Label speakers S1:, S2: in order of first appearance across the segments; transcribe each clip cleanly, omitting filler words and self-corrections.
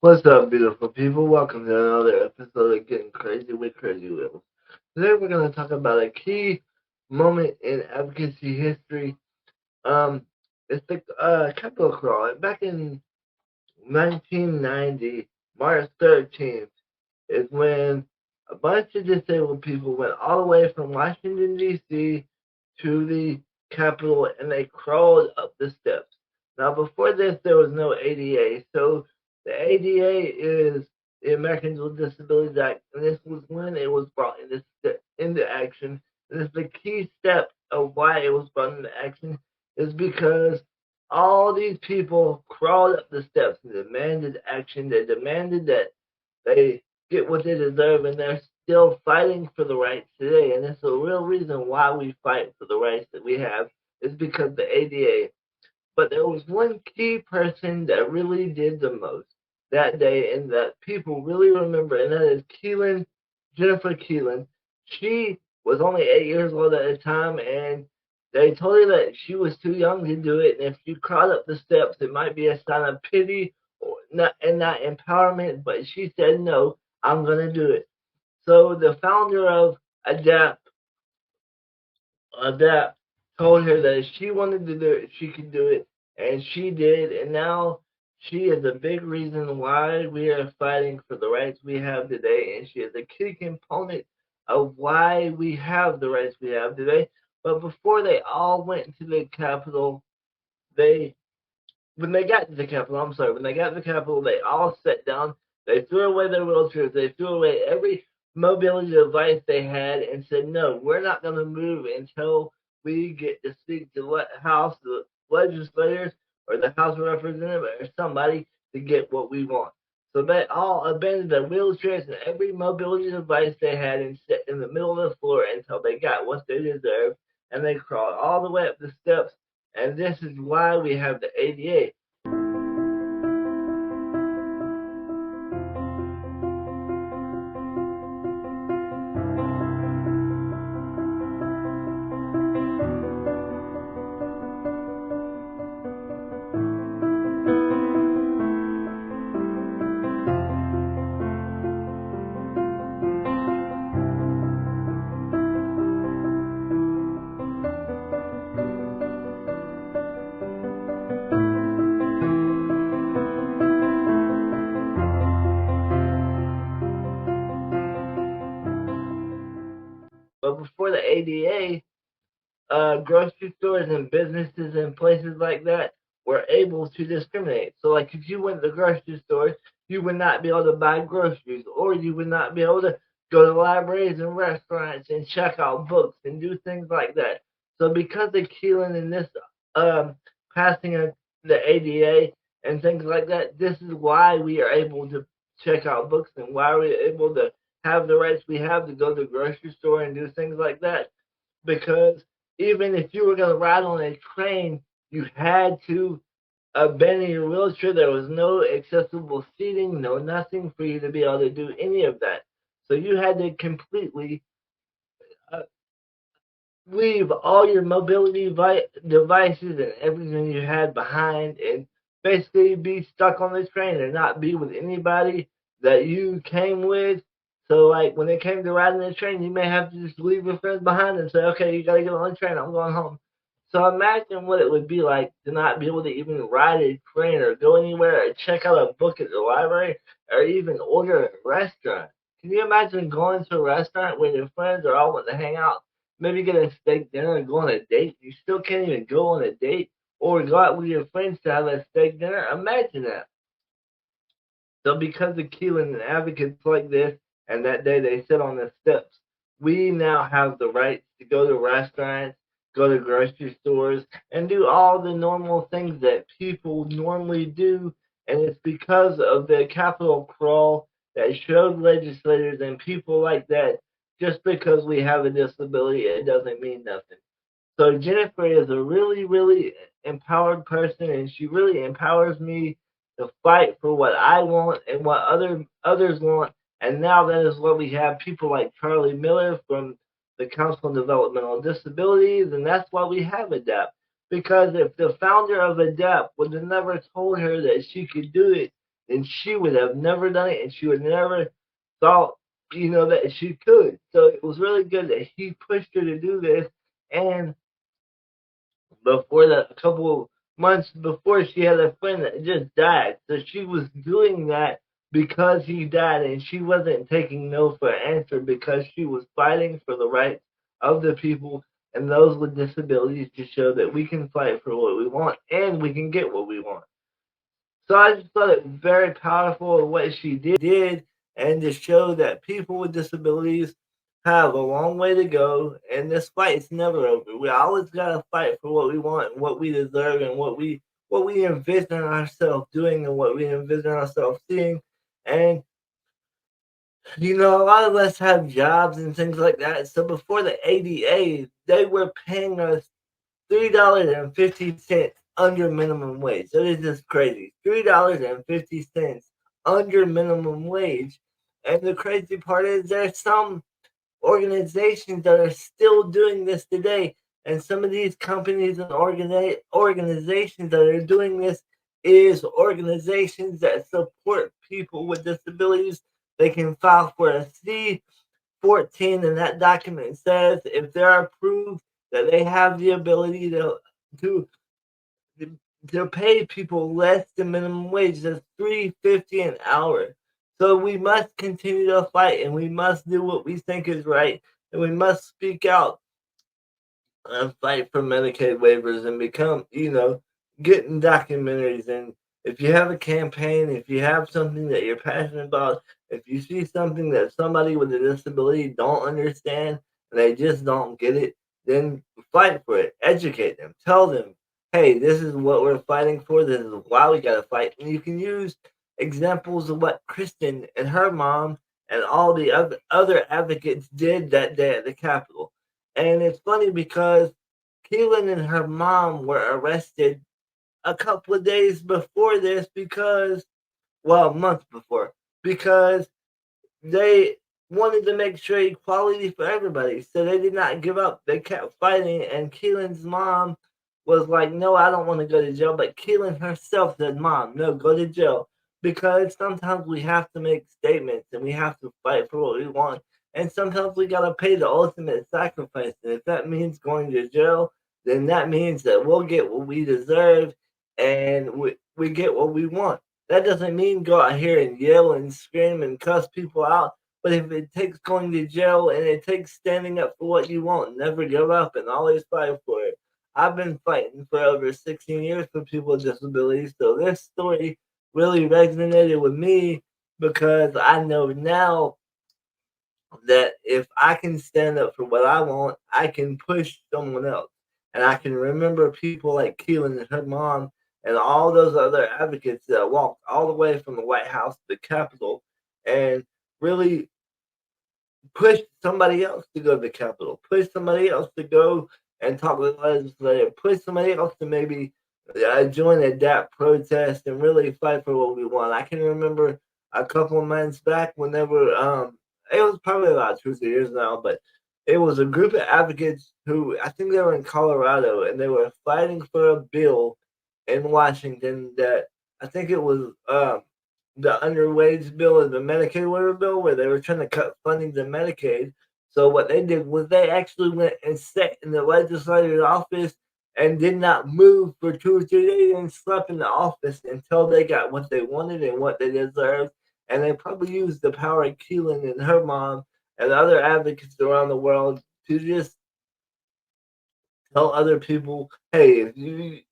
S1: What's up, beautiful people? Welcome to another episode of Getting Crazy with Crazy Wills. Today we're going to talk about a key moment in advocacy history. Um, it's the Capitol crawl. Back in 1990, March 13th, is when a bunch of disabled people went all the way from Washington, D.C. to the Capitol and they crawled up the steps. Now, before this, there was no ADA. So, the ADA is the Americans with Disabilities Act, and this was when it was brought into action. And it's the key step of why it was brought into action is because all these people crawled up the steps and demanded action. They demanded that they get what they deserve, and they're still fighting for the rights today. And it's a real reason why we fight for the rights that we have is because the ADA. But there was one key person that really did the most that day, and that people really remember, and that is Keelen, Jennifer Keelen. She was only 8 years old at the time, and they told her that she was too young to do it, and if she crawled up the steps, it might be a sign of pity or not, and not empowerment. But she said, "No, I'm going to do it." So the founder of ADAPT that told her that if she wanted to do it, she could do it, and she did. And now she is a big reason why we are fighting for the rights we have today, and she is a key component of why we have the rights we have today. But before they all went to the Capitol, they when they got to the Capitol, I'm sorry, when they got to the Capitol, they all sat down. They threw away their wheelchairs. They threw away every mobility device they had and said, "No, we're not going to move until we get to speak to the House, the legislators, or the House of Representatives, or somebody to get what we want." So they all abandoned their wheelchairs and every mobility device they had and sat in the middle of the floor until they got what they deserved. And they crawled all the way up the steps, and this is why we have the ADA. But before the ADA, grocery stores and businesses and places like that were able to discriminate. So, like, if you went to the grocery store, you would not be able to buy groceries, or you would not be able to go to libraries and restaurants and check out books and do things like that. So, because of Keelan and this um, passing of the ADA and things like that, this is why we are able to check out books and why we're able to have the rights we have to go to the grocery store and do things like that. Because even if you were going to ride on a train, you had to abandon your wheelchair. There was no accessible seating, no nothing for you to be able to do any of that. So you had to completely uh, leave all your mobility devices and everything you had behind and basically be stuck on the train and not be with anybody that you came with. So, like, when it came to riding the train, you may have to just leave your friends behind and say, "Okay, you got to get on the train. I'm going home." So, imagine what it would be like to not be able to even ride a train or go anywhere or check out a book at the library or even order at a restaurant. Can you imagine going to a restaurant where your friends are all wanting to hang out? Maybe get a steak dinner and go on a date. You still can't even go on a date or go out with your friends to have a steak dinner. Imagine that. So because of Keelan and advocates like this, and that day they sit on the steps, we now have the rights to go to restaurants, go to grocery stores, and do all the normal things that people normally do. And it's because of the Capitol crawl that showed legislators and people like that just because we have a disability, it doesn't mean nothing. So Jennifer is a really, really empowered person, and she really empowers me to fight for what I want and what others want. And now that is what we have people like Charlie Miller from the Council on Developmental Disabilities, and that's why we have ADAPT. Because if the founder of ADAPT would have never told her that she could do it, and she would have never done it, and she would never thought, that she could. So it was really good that he pushed her to do this, and before that, a couple months before, she had a friend that just died. So she was doing that because he died, and she wasn't taking no for an answer because she was fighting for the rights of the people and those with disabilities to show that we can fight for what we want and we can get what we want. So I just thought it very powerful what she did, and to show that people with disabilities have a long way to go, and this fight is never over. We always gotta fight for what we want, and what we deserve, and what we envision ourselves doing, and what we envision ourselves seeing. And a lot of us have jobs and things like that. So before the ADA, they were paying us $3.50 under minimum wage. That is just crazy. $3.50 under minimum wage. And the crazy part is there's some organizations that are still doing this today. And some of these companies and organizations that are doing this is organizations that support people with disabilities. They can file for a C-14, and that document says if they are approved that they have the ability to to pay people less than minimum wage. That's $3.50 an hour. So we must continue to fight, and we must do what we think is right, and we must speak out fight for Medicaid waivers and become, getting documentaries. And if you have a campaign, if you have something that you're passionate about, if you see something that somebody with a disability don't understand and they just don't get it, then fight for it. Educate them. Tell them, hey, this is what we're fighting for. This is why we got to fight. And you can use examples of what Kristen and her mom and all the other advocates did that day at the Capitol. And it's funny because Keelen and her mom were arrested a couple of days before this a month before, because they wanted to make sure equality for everybody. So they did not give up. They kept fighting, and Keelan's mom was like, "No, I don't want to go to jail." But Keelan herself said, "Mom, no, go to jail." Because sometimes we have to make statements and we have to fight for what we want. And sometimes we gotta pay the ultimate sacrifice. And if that means going to jail, then that means that we'll get what we deserve, and we get what we want. That doesn't mean go out here and yell and scream and cuss people out. But if it takes going to jail and it takes standing up for what you want, never give up and always fight for it. I've been fighting for over 16 years for people with disabilities. So this story really resonated with me because I know now that if I can stand up for what I want, I can push someone else. And I can remember people like Keelan and her mom and all those other advocates that walked all the way from the White House to the Capitol and really push somebody else to go to the Capitol, push somebody else to go and talk with the legislature, push somebody else to maybe join a DAP protest and really fight for what we want. I can remember a couple of months back when they were, it was probably about 2 or 3 years now, but it was a group of advocates who I think they were in Colorado and they were fighting for a bill in Washington that I think it was the underwage bill and the Medicaid waiver bill where they were trying to cut funding to Medicaid. So what they did was they actually went and sat in the legislative office and did not move for 2 or 3 days and slept in the office until they got what they wanted and what they deserved. And they probably used the power of Keelan and her mom and other advocates around the world to just tell other people, hey,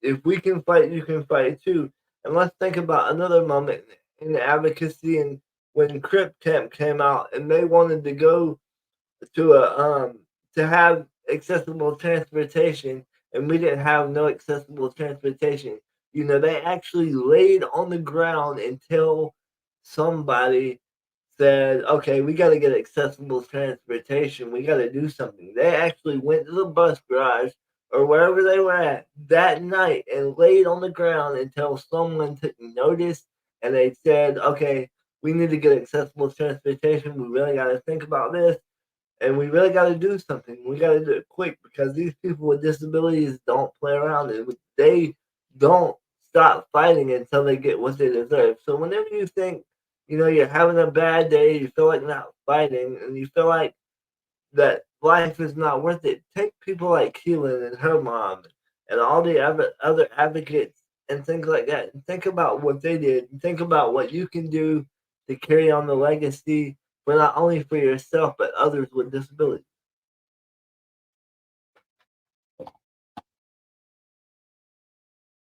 S1: if we can fight, you can fight too. And let's think about another moment in advocacy and when Crip Camp came out and they wanted to go to to have accessible transportation and we didn't have no accessible transportation. They actually laid on the ground until somebody said, okay, we got to get accessible transportation. We got to do something. They actually went to the bus garage or wherever they were at that night and laid on the ground until someone took notice and they said, okay, we need to get accessible transportation. We really got to think about this and we really got to do something. We got to do it quick because these people with disabilities don't play around and they don't stop fighting until they get what they deserve. So whenever you think, you're having a bad day, you feel like not fighting, and you feel like that life is not worth it, take people like Keelen and her mom and all the other advocates and things like that, and think about what they did, and think about what you can do to carry on the legacy for not only for yourself but others with disabilities.